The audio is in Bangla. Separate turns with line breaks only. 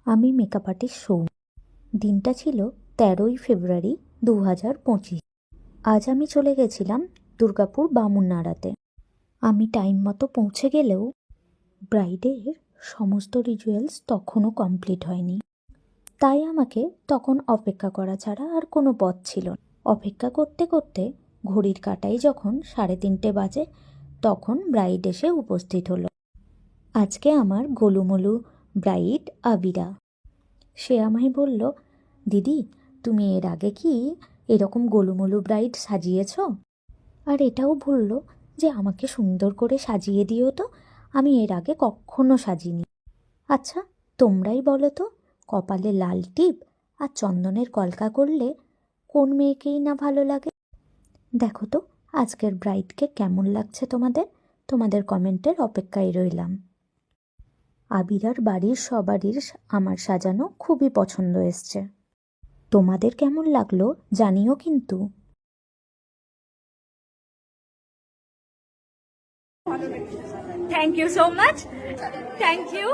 আমি মেকআপ আর্টিস্ট সৌম। দিনটা ছিল 13ই ফেব্রুয়ারি 2025। আজ আমি চলে গেছিলাম দুর্গাপুর বামুননাড়াতে। আমি টাইম মতো পৌঁছে গেলেও ব্রাইডের সমস্ত রিচুয়ালস তখনও কমপ্লিট হয়নি, তাই আমাকে তখন অপেক্ষা করা ছাড়া আর কোনো পথ ছিল না। অপেক্ষা করতে করতে ঘড়ির কাঁটায় যখন 3:30 বাজে, তখন ব্রাইড এসে উপস্থিত হলো। আজকে আমার গোলুমোলু ব্রাইড আবিরা। সে আমায় বলল, দিদি তুমি এর আগে কি এরকম গোলুমোলু ব্রাইড সাজিয়েছ? আর এটাও বলল যে আমাকে সুন্দর করে সাজিয়ে দিও, তো আমি এর আগে কখনো সাজিনি। আচ্ছা তোমরাই বলো তো, কপালে লাল টিপ আর চন্দনের কলকা করলে কোন মেয়েকেই না ভালো লাগে? দেখো তো আজকের ব্রাইডকে কেমন লাগছে তোমাদের? তোমাদের কমেন্টের অপেক্ষায় রইলাম। আবিরার বাড়ির সবারই আমার সাজানো খুবই পছন্দ এসছে। তোমাদের কেমন লাগলো জানিও কিন্তু।
Thank you so much. Thank you.